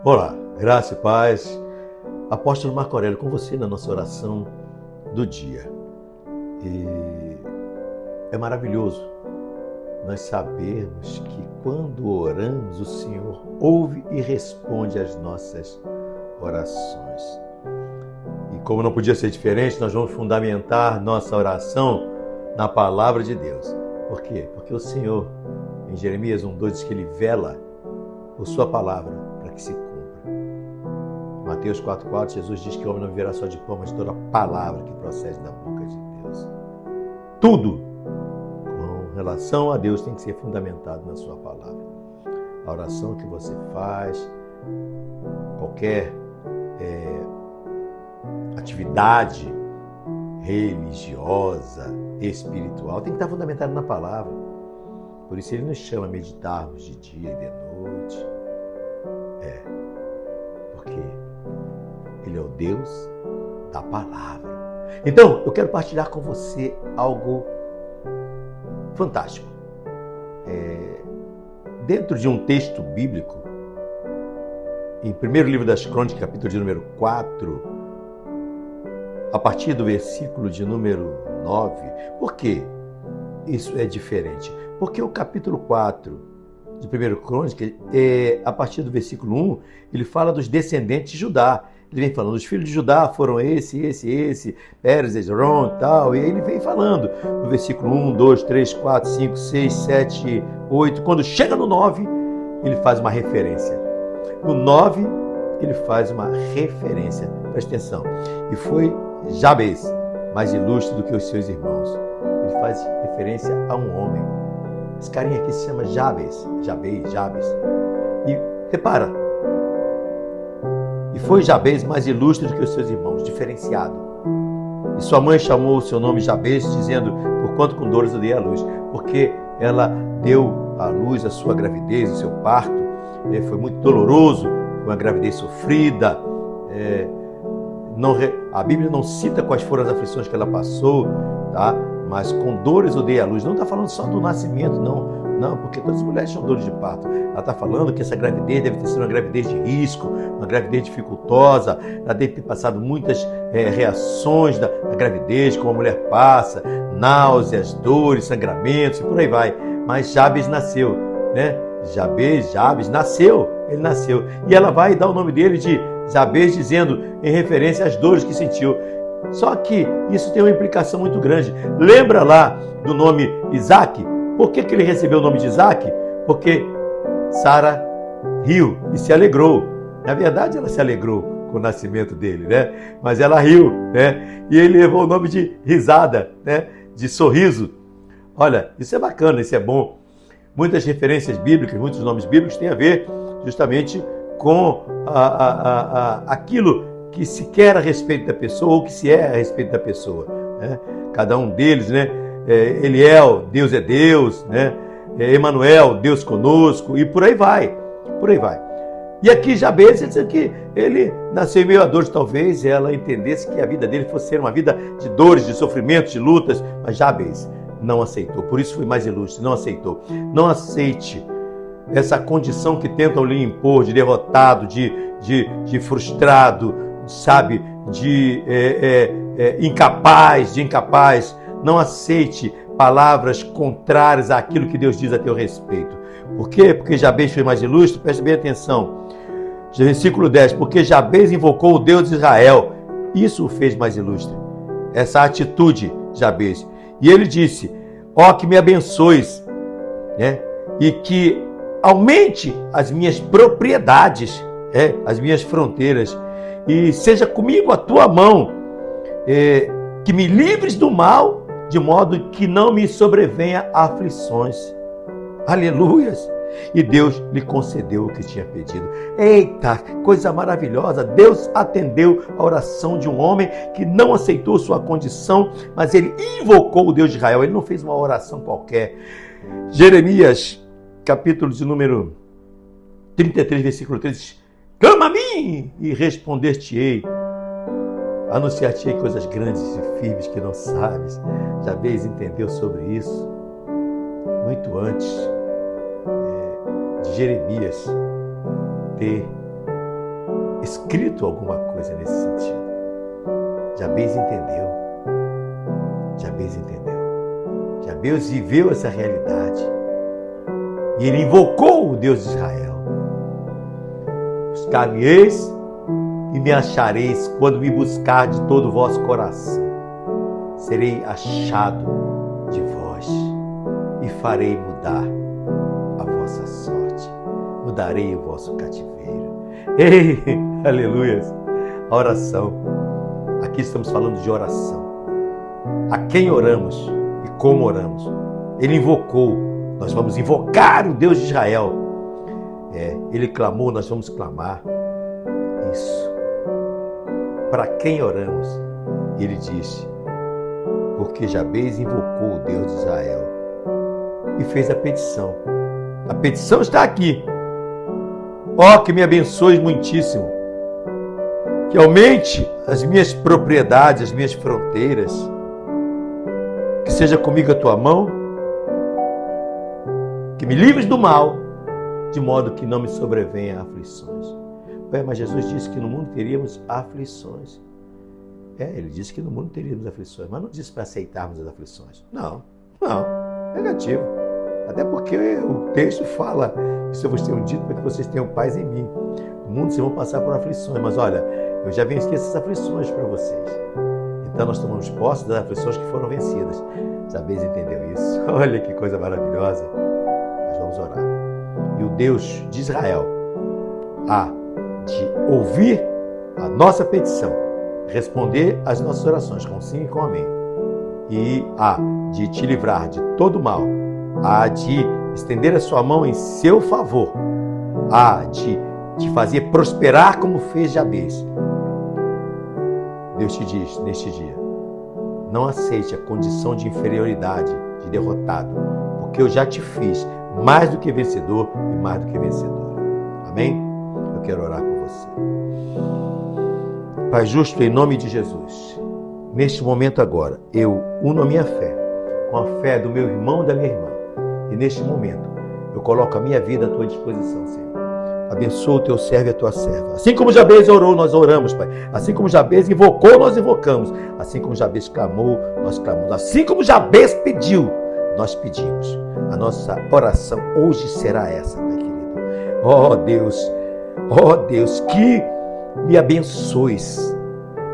Olá, graça e paz. Apóstolo Marco Aurélio com você na nossa oração do dia. E é maravilhoso nós sabermos que quando oramos, o Senhor ouve e responde às nossas orações. E como não podia ser diferente, nós vamos fundamentar nossa oração na palavra de Deus. Por quê? Porque o Senhor, em Jeremias 1:2, diz que Ele vela por sua palavra para que se cumpra. Mateus 4:4, Jesus diz que o homem não viverá só de pão, mas de toda a palavra que procede da boca de Deus. Tudo com relação a Deus tem que ser fundamentado na sua palavra. A oração que você faz, qualquer atividade religiosa, espiritual, tem que estar fundamentado na palavra. Por isso Ele nos chama a meditarmos de dia e de noite. Porque Ele é o Deus da palavra. Então, eu quero partilhar com você algo fantástico. Dentro de um texto bíblico, em 1º livro das Crônicas, capítulo de número 4, a partir do versículo de número 9, por que isso é diferente? Porque o capítulo 4 de 1º Crônicas, a partir do versículo 1, ele fala dos descendentes de Judá. Ele vem falando, os filhos de Judá foram esse, Pérez, Esrom e tal, e aí ele vem falando no versículo 1, 2, 3, 4, 5, 6, 7, 8. Quando chega no 9, ele faz uma referência. No 9, ele faz uma referência. Presta atenção. E foi Jabes mais ilustre do que os seus irmãos. Ele faz referência a um homem. Esse carinha aqui se chama Jabes. E repara, e foi Jabes mais ilustre do que os seus irmãos, diferenciado. E sua mãe chamou o seu nome Jabes, dizendo, porquanto com dores eu dei à luz. Porque ela deu à luz a sua gravidez, o seu parto. Foi muito doloroso, foi uma gravidez sofrida. A Bíblia não cita quais foram as aflições que ela passou, tá? Mas com dores eu dei à luz. Não está falando só do nascimento, não, porque todas as mulheres tinham dores de parto. Ela está falando que essa gravidez deve ter sido uma gravidez de risco, uma gravidez dificultosa. Ela deve ter passado muitas reações da gravidez, como a mulher passa, náuseas, dores, sangramentos e por aí vai. Mas Jabes nasceu, né? Jabes nasceu, ele nasceu. E ela vai dar o nome dele de Jabes, dizendo em referência às dores que sentiu. Só que isso tem uma implicação muito grande. Lembra lá do nome Isaac? Por que ele recebeu o nome de Isaac? Porque Sara riu e se alegrou. Na verdade, ela se alegrou com o nascimento dele, né? Mas ela riu, né? E ele levou o nome de risada, né? De sorriso. Olha, isso é bacana, isso é bom. Muitas referências bíblicas, muitos nomes bíblicos têm a ver justamente com aquilo que se quer a respeito da pessoa ou que se é a respeito da pessoa, né? Cada um deles, né? Eliel, Deus é Deus, né? Emanuel, Deus conosco, e por aí vai, E aqui Jabes, diz que ele nasceu em meio a dores, talvez ela entendesse que a vida dele fosse ser uma vida de dores, de sofrimentos, de lutas, mas Jabes não aceitou, por isso foi mais ilustre, não aceitou. Não aceite essa condição que tentam lhe impor, de derrotado, de frustrado, sabe, de incapaz. Não aceite palavras contrárias àquilo que Deus diz a teu respeito. Por quê? Porque Jabes foi mais ilustre. Preste bem atenção. Versículo 10. Porque Jabes invocou o Deus de Israel. Isso o fez mais ilustre. Essa atitude, Jabes. E ele disse, que me abençoes, né? E que aumente as minhas propriedades, as minhas fronteiras. E seja comigo a tua mão, que me livres do mal, de modo que não me sobrevenha aflições. Aleluias! E Deus lhe concedeu o que tinha pedido. Eita, coisa maravilhosa! Deus atendeu a oração de um homem que não aceitou sua condição, mas ele invocou o Deus de Israel. Ele não fez uma oração qualquer. Jeremias, capítulo de número 33, versículo 3, clama a mim e responder-te-ei. Anunciar-te-ei coisas grandes e firmes que não sabes. Jabes entendeu sobre isso muito antes de Jeremias ter escrito alguma coisa nesse sentido. Jabez entendeu. Jabez entendeu. Jabez viveu essa realidade. E ele invocou o Deus de Israel. Buscar-me-eis e me achareis quando me buscar de todo o vosso coração. Serei achado de vós e farei mudar a vossa sorte. Mudarei o vosso cativeiro. Ei, aleluias! A oração. Aqui estamos falando de oração. A quem oramos e como oramos. Ele invocou. Nós vamos invocar o Deus de Israel. Ele clamou, nós vamos clamar. Isso. Para quem oramos? Ele disse, porque Jabez invocou o Deus de Israel e fez a petição. A petição está aqui. Ó, que me abençoe muitíssimo. Que aumente as minhas propriedades, as minhas fronteiras. Que seja comigo a tua mão. Que me livres do mal, de modo que não me sobrevenha aflições. Mas Jesus disse que no mundo teríamos aflições. Ele disse que no mundo teríamos aflições, mas não disse para aceitarmos as aflições. Não, negativo. Até porque o texto fala, isso eu vos tenho dito para que vocês tenham paz em mim. No mundo vocês vão passar por aflições, mas olha, eu já venci essas aflições para vocês. Então nós tomamos posse das aflições que foram vencidas. Jabez entendeu isso? Olha que coisa maravilhosa. Nós vamos orar. E o Deus de Israel há de ouvir a nossa petição, responder às nossas orações com sim e com amém. E há de te livrar de todo mal, há de estender a sua mão em seu favor, há de te fazer prosperar como fez Jabez. Deus te diz neste dia, não aceite a condição de inferioridade, de derrotado, porque eu já te fiz mais do que vencedor e mais do que vencedora. Amém? Eu quero orar com você. Pai justo, em nome de Jesus, neste momento agora, eu uno a minha fé com a fé do meu irmão e da minha irmã. E neste momento, eu coloco a minha vida à tua disposição, Senhor. Abençoa o teu servo e a tua serva. Assim como Jabez orou, nós oramos, Pai. Assim como Jabez invocou, nós invocamos. Assim como Jabez clamou, nós clamamos. Assim como Jabez pediu, nós pedimos. A nossa oração hoje será essa, Pai querido. Ó Deus, que me abençoes.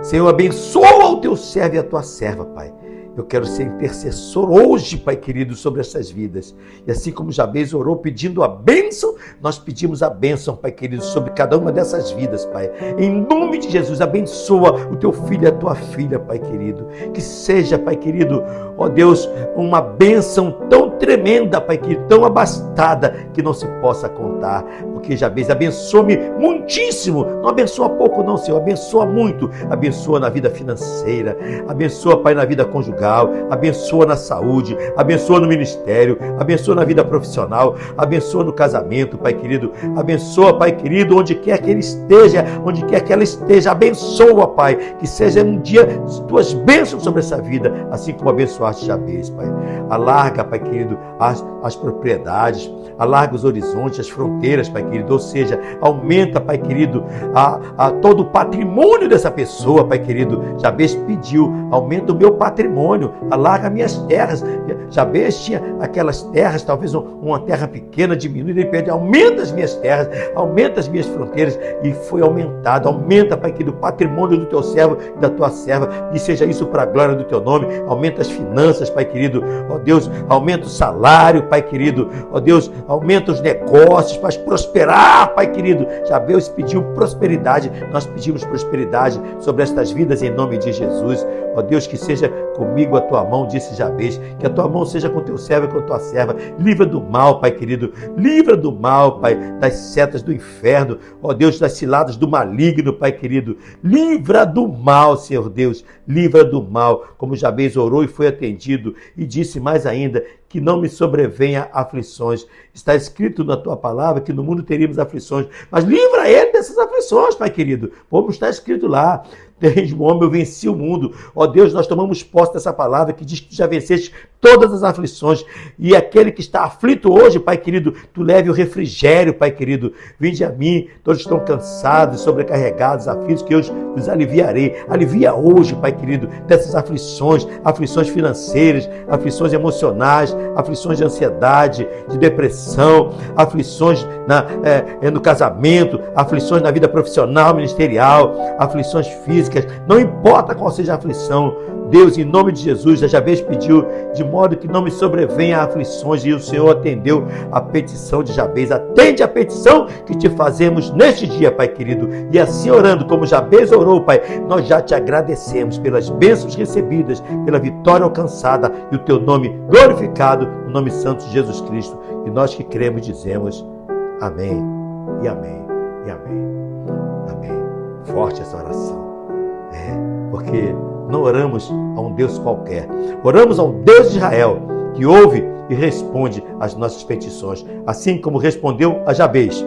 Senhor, abençoa o teu servo e a tua serva, Pai. Eu quero ser intercessor hoje, Pai querido, sobre essas vidas. E assim como Jabez orou pedindo a bênção, nós pedimos a bênção, Pai querido, sobre cada uma dessas vidas, Pai. Em nome de Jesus, abençoa o teu filho e a tua filha, Pai querido. Que seja, Pai querido, ó Deus, uma bênção tão tremenda, Pai querido, tão abastada, que não se possa contar. Porque Jabez abençoa-me muitíssimo. Não abençoa pouco não, Senhor. Abençoa muito. Abençoa na vida financeira. Abençoa, Pai, na vida conjugal. Abençoa na saúde. Abençoa no ministério. Abençoa na vida profissional. Abençoa no casamento, Pai querido. Abençoa, Pai querido, onde quer que ele esteja. Onde quer que ela esteja. Abençoa, Pai. Que seja um dia de tuas bênçãos sobre essa vida. Assim como abençoaste Jabez, Pai. Alarga, Pai querido, as propriedades. Alarga os horizontes, as fronteiras, Pai querido. Ou seja, aumenta, Pai querido, a todo o patrimônio dessa pessoa, Pai querido. Jabez pediu, aumenta o meu patrimônio, alarga minhas terras. Jabez tinha aquelas terras, talvez uma terra pequena, diminuída, ele pede, aumenta as minhas terras, aumenta as minhas fronteiras, e foi aumentado. Aumenta, Pai querido, o patrimônio do teu servo e da tua serva, e seja isso para a glória do teu nome. Aumenta as finanças, Pai querido, ó Deus, aumenta o salário, Pai querido, ó Deus, aumenta os negócios para prosperar, Pai querido. Jabez pediu prosperidade, nós pedimos prosperidade sobre estas vidas em nome de Jesus. Ó Deus, que seja comigo a tua mão, disse Jabez, que a tua mão seja com teu servo e com tua serva. Livra do mal, Pai querido, livra do mal, Pai, das setas do inferno, ó Deus, das ciladas do maligno, Pai querido. Livra do mal, Senhor Deus, livra do mal, como Jabez orou e foi atendido, e disse mais ainda, que não me sobrevenha aflições. Está escrito na tua palavra que no mundo teríamos aflições, mas livra ele dessas aflições, Pai querido. Como está escrito lá, tens o homem, eu venci o mundo. Ó Deus, nós tomamos posse dessa palavra que diz que tu já venceste todas as aflições. E aquele que está aflito hoje, Pai querido, tu leve o refrigério, Pai querido. Vinde a mim, todos estão cansados, sobrecarregados, aflitos, que eu os aliviarei. Alivia hoje, Pai querido, dessas aflições, aflições financeiras, aflições emocionais, aflições de ansiedade, de depressão, aflições no casamento, aflições na vida profissional, ministerial, aflições físicas, não importa qual seja a aflição. Deus, em nome de Jesus, já vez pediu, de modo que não me sobrevenha aflições, e o Senhor atendeu a petição de Jabez. Atende a petição que te fazemos neste dia, Pai querido. E assim orando, como Jabez orou, Pai, nós já te agradecemos pelas bênçãos recebidas, pela vitória alcançada e o teu nome glorificado, no nome santo de Jesus Cristo. E nós que cremos dizemos amém, e amém, e amém, amém. Forte essa oração, porque não oramos a um Deus qualquer, oramos ao Deus de Israel, que ouve e responde às nossas petições, assim como respondeu a Jabez,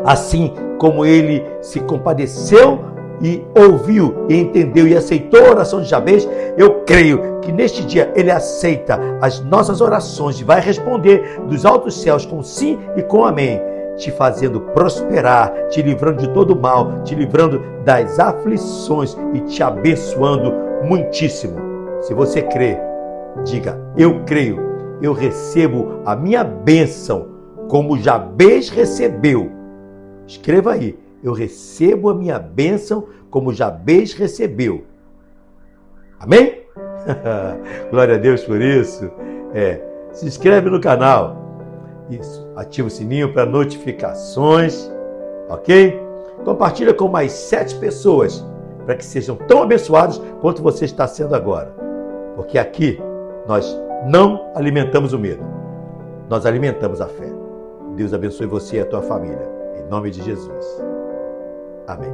assim como ele se compadeceu e ouviu e entendeu e aceitou a oração de Jabez. Eu creio que neste dia ele aceita as nossas orações e vai responder dos altos céus com sim e com amém, te fazendo prosperar, te livrando de todo o mal, te livrando das aflições e te abençoando muitíssimo. Se você crê, diga: eu creio, eu recebo a minha bênção como Jabez recebeu. Escreva aí: eu recebo a minha bênção como Jabez recebeu. Amém? Glória a Deus por isso. Se inscreve no canal. Isso, ativa o sininho para notificações, ok? Compartilha com mais 7 pessoas, para que sejam tão abençoados quanto você está sendo agora. Porque aqui nós não alimentamos o medo, nós alimentamos a fé. Deus abençoe você e a tua família, em nome de Jesus. Amém.